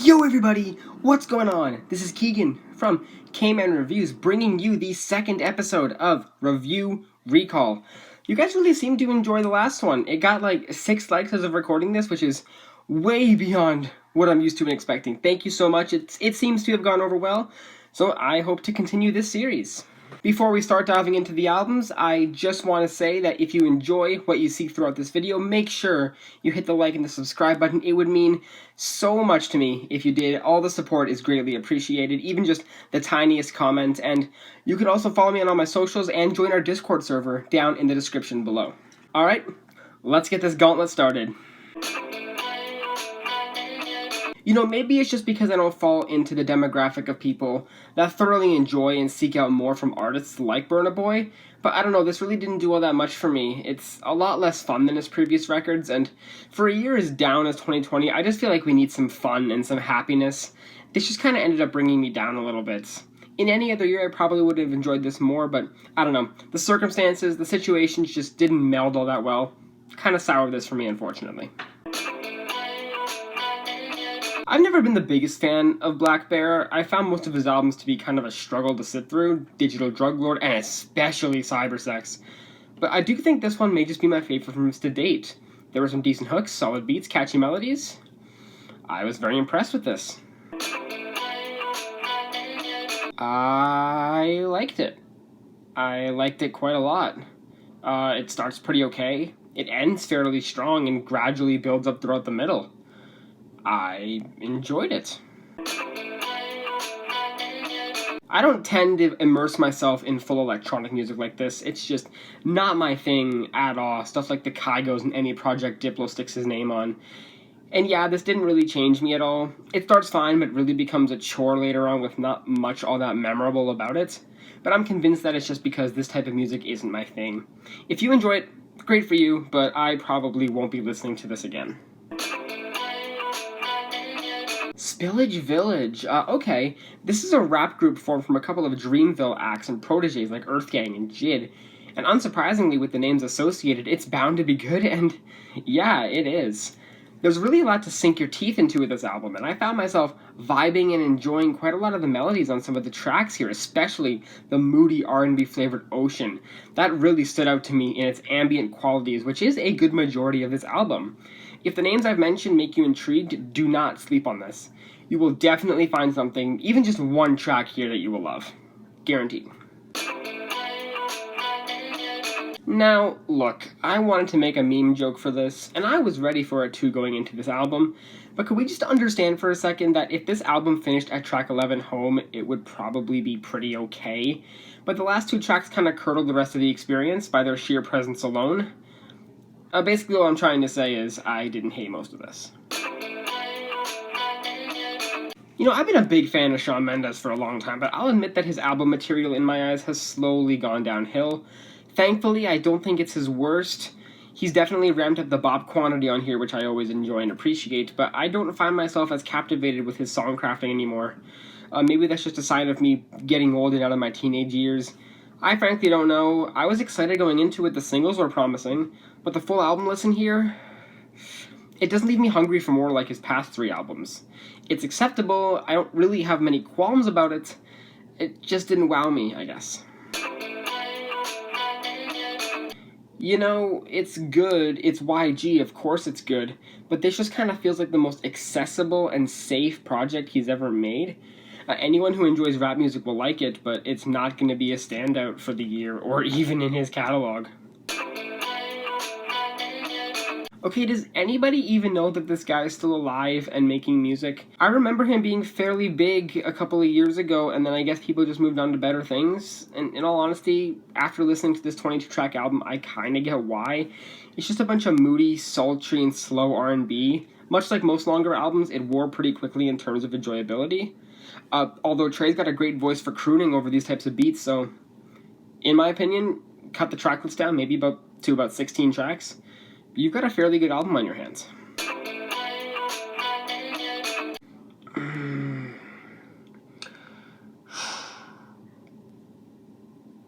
Yo everybody, what's going on? This is Keegan from Kman Reviews bringing you the second episode of Review Recall. You guys really seem to enjoy the last one. It got like 6 likes as of recording this, which is way beyond what I'm used to and expecting. Thank you so much. It seems to have gone over well, so I hope to continue this series. Before we start diving into the albums, I just want to say that if you enjoy what you see throughout this video, make sure you hit the like and the subscribe button. It would mean so much to me if you did. All the support is greatly appreciated, even just the tiniest comment. And you can also follow me on all my socials and join our Discord server down in the description below. Alright, let's get this gauntlet started. You know, maybe it's just because I don't fall into the demographic of people that thoroughly enjoy and seek out more from artists like Burna Boy, but I don't know, this really didn't do all that much for me. It's a lot less fun than his previous records, and for a year as down as 2020, I just feel like we need some fun and some happiness. This just kind of ended up bringing me down a little bit. In any other year, I probably would have enjoyed this more, but I don't know. The circumstances, the situations just didn't meld all that well. Kind of soured this for me, unfortunately. I've never been the biggest fan of blackbear. I found most of his albums to be kind of a struggle to sit through, Digital Drug Lord, and especially Cybersex. But I do think this one may just be my favorite from his to date. There were some decent hooks, solid beats, catchy melodies. I was very impressed with this. I liked it. I liked it quite a lot. It starts pretty okay. It ends fairly strong and gradually builds up throughout the middle. I enjoyed it. I don't tend to immerse myself in full electronic music like this. It's just not my thing at all. Stuff like the Kygos and any project Diplo sticks his name on. And yeah, this didn't really change me at all. It starts fine, but really becomes a chore later on with not much all that memorable about it. But I'm convinced that it's just because this type of music isn't my thing. If you enjoy it, great for you, but I probably won't be listening to this again. Spillage Village. Okay, this is a rap group formed from a couple of Dreamville acts and proteges like Earthgang and Jid. And unsurprisingly, with the names associated, it's bound to be good, and yeah, it is. There's really a lot to sink your teeth into with this album, and I found myself vibing and enjoying quite a lot of the melodies on some of the tracks here, especially the moody R&B flavored Ocean. That really stood out to me in its ambient qualities, which is a good majority of this album. If the names I've mentioned make you intrigued, do not sleep on this. You will definitely find something, even just one track here that you will love. Guaranteed. Now, look, I wanted to make a meme joke for this, and I was ready for it too going into this album, but could we just understand for a second that if this album finished at track 11 Home, it would probably be pretty okay, but the last 2 tracks kind of curdled the rest of the experience by their sheer presence alone. Basically all I'm trying to say is I didn't hate most of this. You know, I've been a big fan of Shawn Mendes for a long time, but I'll admit that his album material in my eyes has slowly gone downhill. Thankfully, I don't think it's his worst. He's definitely ramped up the bop quantity on here, which I always enjoy and appreciate, but I don't find myself as captivated with his songcrafting anymore. Maybe that's just a sign of me getting old and out of my teenage years. I frankly don't know. I was excited going into it, the singles were promising, but the full album listen here, it doesn't leave me hungry for more like his past 3 albums. It's acceptable, I don't really have many qualms about it, it just didn't wow me, I guess. You know, it's good, it's YG, of course it's good, but this just kind of feels like the most accessible and safe project he's ever made. Anyone who enjoys rap music will like it, but it's not going to be a standout for the year, or even in his catalog. Okay, does anybody even know that this guy is still alive and making music? I remember him being fairly big a couple of years ago, and then I guess people just moved on to better things. And in all honesty, after listening to this 22-track album, I kind of get why. It's just a bunch of moody, sultry, and slow R&B. Much like most longer albums, it wore pretty quickly in terms of enjoyability. Although Trey's got a great voice for crooning over these types of beats, so in my opinion, cut the track list down maybe to about 16 tracks. You've got a fairly good album on your hands.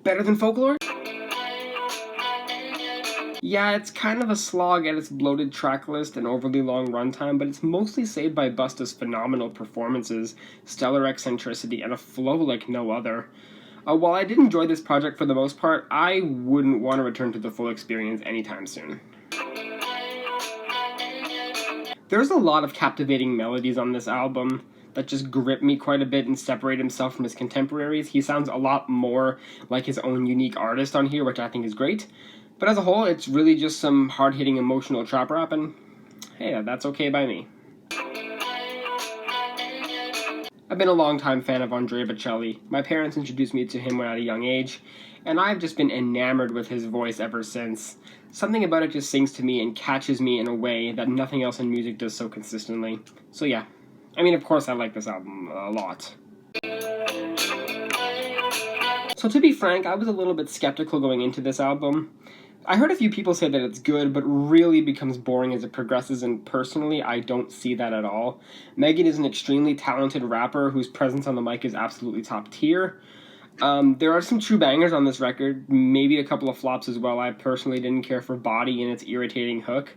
Better than Folklore? Yeah, it's kind of a slog at its bloated track list and overly long runtime, but it's mostly saved by Busta's phenomenal performances, stellar eccentricity, and a flow like no other. While I did enjoy this project for the most part, I wouldn't want to return to the full experience anytime soon. There's a lot of captivating melodies on this album that just grip me quite a bit and separate himself from his contemporaries. He sounds a lot more like his own unique artist on here, which I think is great. But as a whole, it's really just some hard-hitting emotional trap rap, and hey, that's okay by me. I've been a long-time fan of Andrea Bocelli. My parents introduced me to him when at a young age, and I've just been enamored with his voice ever since. Something about it just sings to me and catches me in a way that nothing else in music does so consistently. So yeah, I mean, of course I like this album a lot. So to be frank, I was a little bit skeptical going into this album. I heard a few people say that it's good, but really becomes boring as it progresses, and personally, I don't see that at all. Megan is an extremely talented rapper whose presence on the mic is absolutely top tier. There are some true bangers on this record, maybe a couple of flops as well. I personally didn't care for Body and its irritating hook.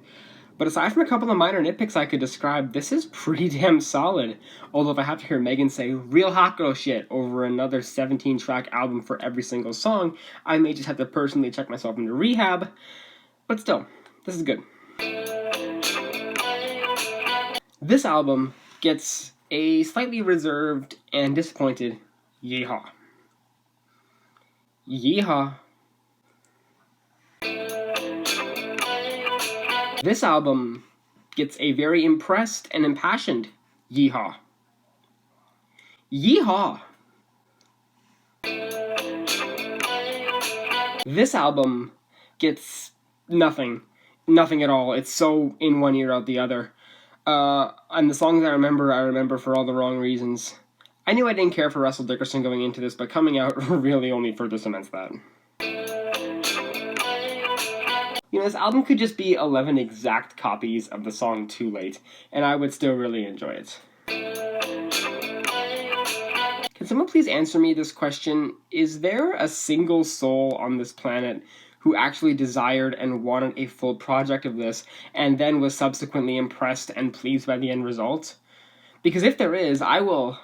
But aside from a couple of minor nitpicks I could describe, this is pretty damn solid. Although if I have to hear Megan say real hot girl shit over another 17-track album for every single song, I may just have to personally check myself into rehab. But still, this is good. This album gets a slightly reserved and disappointed yeehaw. Yeehaw. This album gets a very impressed and impassioned yeehaw. Yeehaw! This album gets nothing. Nothing at all. It's so in one ear out the other. And the songs I remember for all the wrong reasons. I knew I didn't care for Russell Dickerson going into this, but coming out really only further cements that. You know, this album could just be 11 exact copies of the song Too Late, and I would still really enjoy it. Can someone please answer me this question? Is there a single soul on this planet who actually desired and wanted a full project of this, and then was subsequently impressed and pleased by the end result? Because if there is, I will...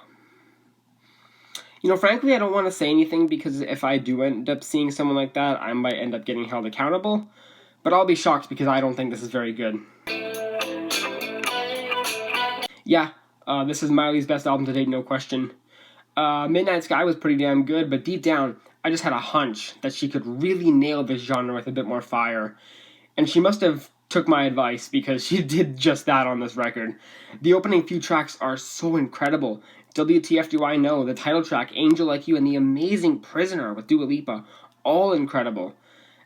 You know, frankly, I don't want to say anything, because if I do end up seeing someone like that, I might end up getting held accountable. But I'll be shocked because I don't think this is very good. Yeah, this is Miley's best album to date, no question. Midnight Sky was pretty damn good, but deep down, I just had a hunch that she could really nail this genre with a bit more fire. And she must have took my advice, because she did just that on this record. The opening few tracks are so incredible. WTF Do I Know, the title track, Angel Like You, and the amazing Prisoner with Dua Lipa, all incredible.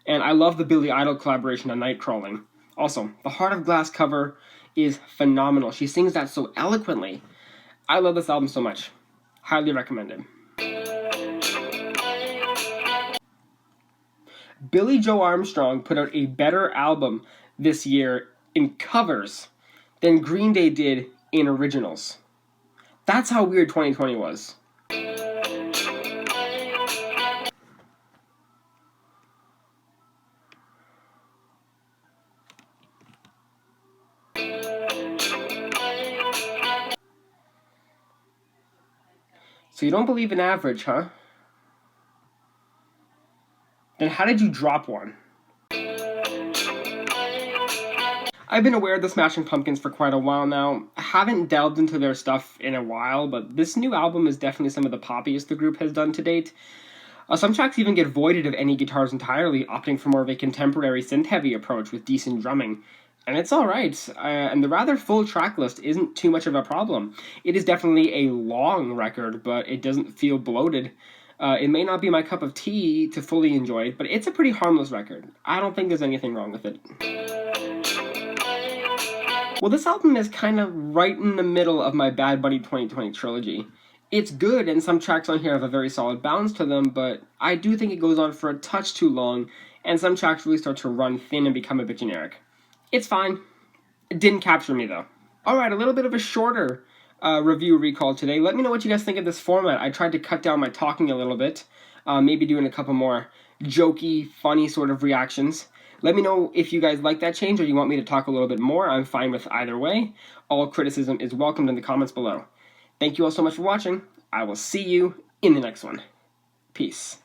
And I love the Billie Idol collaboration on Nightcrawling. Also, the Heart of Glass cover is phenomenal. She sings that so eloquently. I love this album so much. Highly recommended. Billie Joe Armstrong put out a better album this year in covers than Green Day did in originals. That's how weird 2020 was. So you don't believe in average, huh? Then how did you drop one? I've been aware of the Smashing Pumpkins for quite a while now. I haven't delved into their stuff in a while, but this new album is definitely some of the poppiest the group has done to date. Some tracks even get voided of any guitars entirely, opting for more of a contemporary synth-heavy approach with decent drumming. And it's alright, and the rather full track list isn't too much of a problem. It is definitely a long record, but it doesn't feel bloated. It may not be my cup of tea to fully enjoy it, but it's a pretty harmless record. I don't think there's anything wrong with it. Well, this album is kind of right in the middle of my Bad Bunny 2020 trilogy. It's good, and some tracks on here have a very solid balance to them, but I do think it goes on for a touch too long, and some tracks really start to run thin and become a bit generic. It's fine. It didn't capture me, though. Alright, a little bit of a shorter review recall today. Let me know what you guys think of this format. I tried to cut down my talking a little bit, maybe doing a couple more jokey, funny sort of reactions. Let me know if you guys like that change or you want me to talk a little bit more. I'm fine with either way. All criticism is welcomed in the comments below. Thank you all so much for watching. I will see you in the next one. Peace.